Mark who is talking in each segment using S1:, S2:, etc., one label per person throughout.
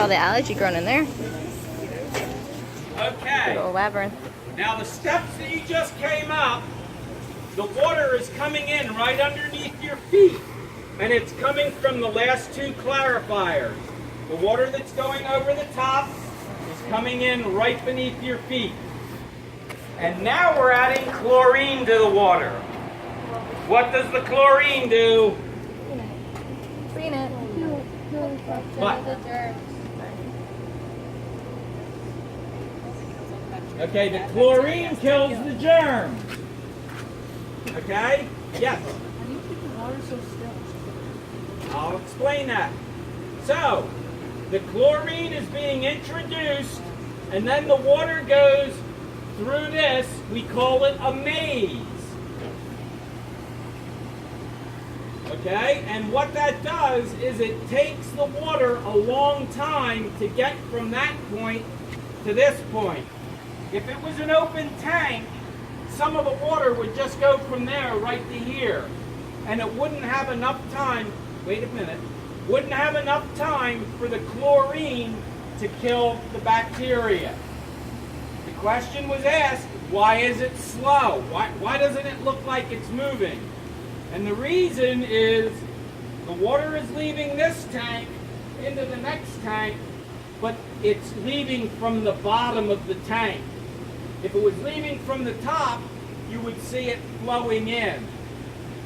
S1: all the algae growing in there.
S2: Okay.
S1: Little labyrinth.
S2: Now the steps that you just came up, the water is coming in right underneath your feet. And it's coming from the last two clarifiers. The water that's going over the top is coming in right beneath your feet. And now we're adding chlorine to the water. What does the chlorine do?
S1: Clean it.
S2: What? Okay, the chlorine kills the germs. Okay? Yes? I'll explain that. So, the chlorine is being introduced, and then the water goes through this. We call it a maze. Okay? And what that does is it takes the water a long time to get from that point to this point. If it was an open tank, some of the water would just go from there right to here. And it wouldn't have enough time, wait a minute, wouldn't have enough time for the chlorine to kill the bacteria. The question was asked, why is it slow? Why doesn't it look like it's moving? And the reason is the water is leaving this tank into the next tank, but it's leaving from the bottom of the tank. If it was leaving from the top, you would see it flowing in.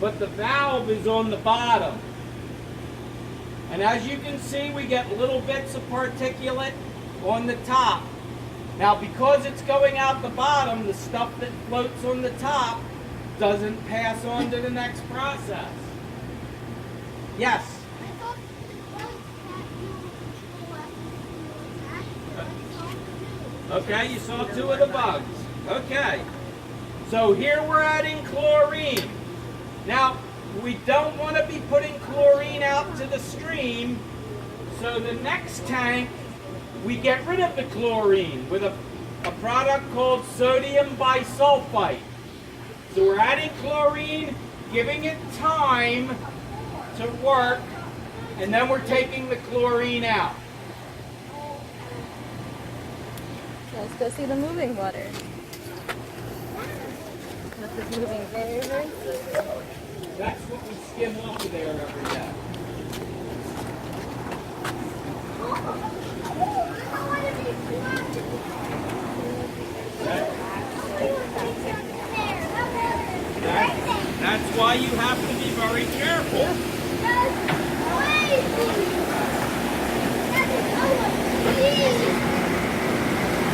S2: But the valve is on the bottom. And as you can see, we get little bits of particulate on the top. Now, because it's going out the bottom, the stuff that floats on the top doesn't pass on to the next process. Yes? Okay, you saw two of the bugs. Okay. So here we're adding chlorine. Now, we don't want to be putting chlorine out to the stream, so the next tank, we get rid of the chlorine with a product called sodium bisulfite. So we're adding chlorine, giving it time to work, and then we're taking the chlorine out.
S1: Let's go see the moving water. This is moving very, very slowly.
S2: That's what we skim off of there every day. That's why you have to be very careful.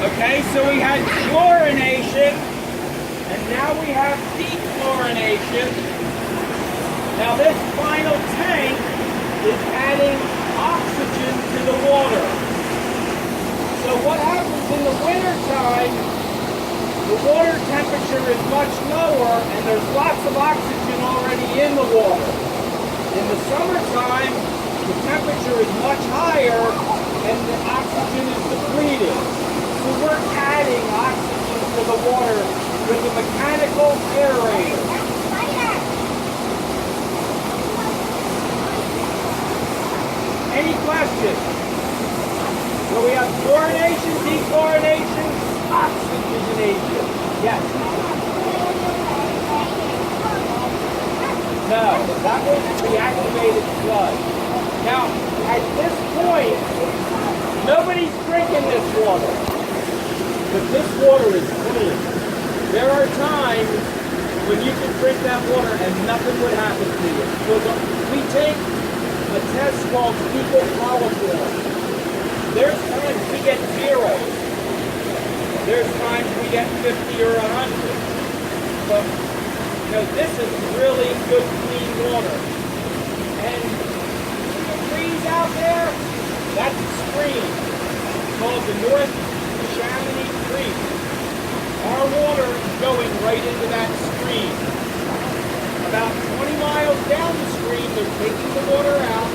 S2: Okay, so we had chlorination, and now we have dechlorination. Now this final tank is adding oxygen to the water. So what happens in the winter time, the water temperature is much lower and there's lots of oxygen already in the water. In the summertime, the temperature is much higher and the oxygen is depleted. So we're adding oxygen to the water with a mechanical aerator. Any questions? So we have chlorination, dechlorination, oxygenation. Yes? No, that was the activated flood. Now, at this point, nobody's drinking this water. But this water is clean. There are times when you can drink that water and nothing would happen to you. So we take a test called fecal polyfilm. There's times we get 0. There's times we get 50 or 100. But this is really good, clean water. And the trees out there, that's a stream called the North Chamonix Creek. Our water is going right into that stream. About 20 miles down the stream, they're taking the water out,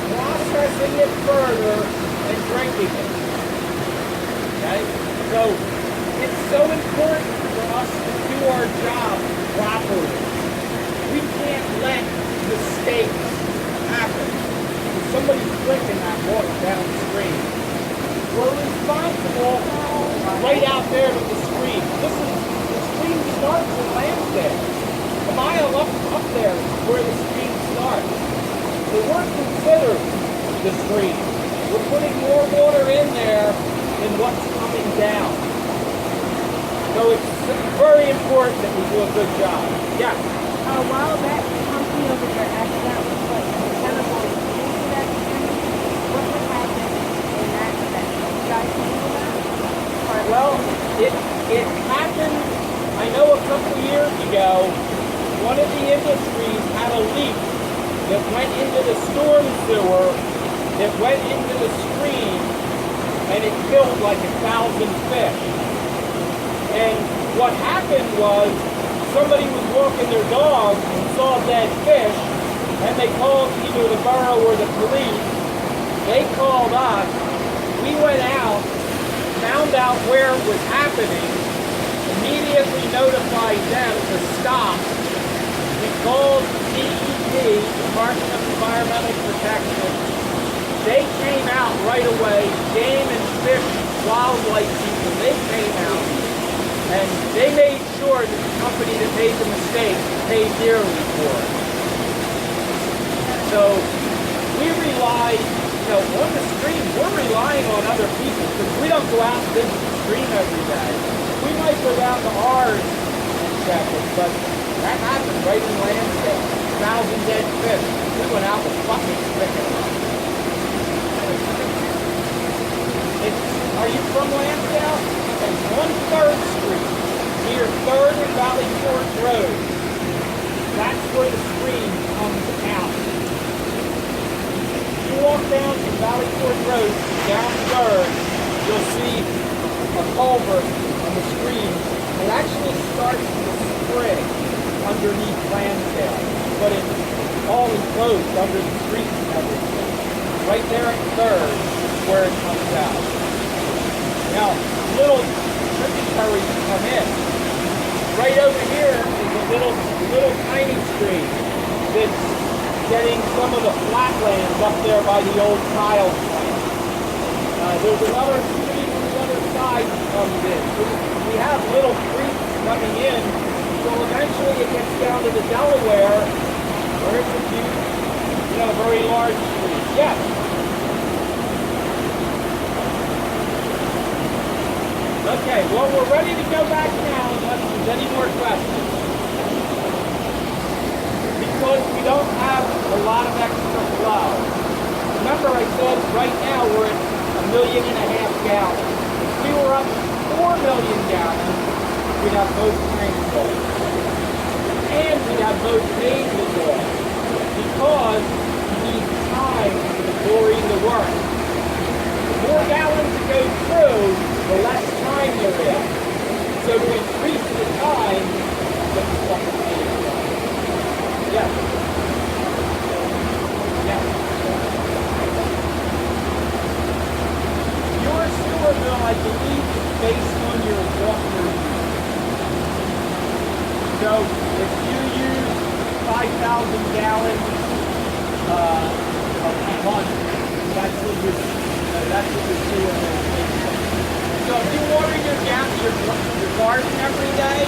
S2: processing it further, and drinking it. Okay? So, it's so important for us to do our job properly. We can't let mistakes happen. If somebody's drinking that water downstream. We're responsible right out there with the stream. The stream starts in Lansdale. A mile up there is where the stream starts. So we're considered the stream. We're putting more water in there than what's coming down. So it's very important that we do a good job. Yes?
S3: A while back, the company over there accidentally put chemicals into that stream. What would happen in that event? You guys handle that?
S2: Well, it happened, I know a couple years ago, one of the industries had a leak that went into the storm sewer, that went into the stream, and it killed like 1,000 fish. And what happened was, somebody was walking their dog and saw dead fish, and they called either the borough or the police. They called us. We went out, found out where it was happening, immediately notified them to stop. We called DEP, Department of Environmental Protection. They came out right away, game and fish, wildlife people, they came out. And they made sure that the company that made the mistake paid dearly for it. So we rely, on the stream, we're relying on other people because we don't go out and visit the stream every day. We might go down to ours and check it, but that happened right in Lansdale. 1,000 dead fish. We went out with buckets picking them up. Are you from Lansdale? And on 3rd Street, near 3rd and Valley Forge Road, that's where the stream comes out. If you walk down from Valley Forge Road, down 3rd, you'll see a culvert on the stream. It actually starts in the spring underneath Lansdale, but it's all enclosed under the street and everything. Right there at 3rd is where it comes out. Now, little tributaries come in. Right over here is a little tiny stream that's getting some of the flatlands up there by the old tile plant. There's another stream on the other side that comes in. So we have little creeks coming in, so eventually it gets down to the Delaware, where it's a huge, very large stream. Yes? Okay, well, we're ready to go back now unless there's any more questions. Because we don't have a lot of extra flow. Remember I said right now we're at 1.5 million gallons. If we were up 4 million gallons, we'd have both tanks full. And we'd have both phases full. Because you need time for the chlorine to work. The more gallons it goes through, the less time you're in. So to increase the time, let's stuff the tank. Yes. Yes. Your sewer bill, I believe, is based on your water use. So if you use 5,000 gallons a month, that's what your sewer bill is. So if you water your garden every day,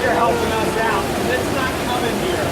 S2: you're helping us out. And it's not coming here.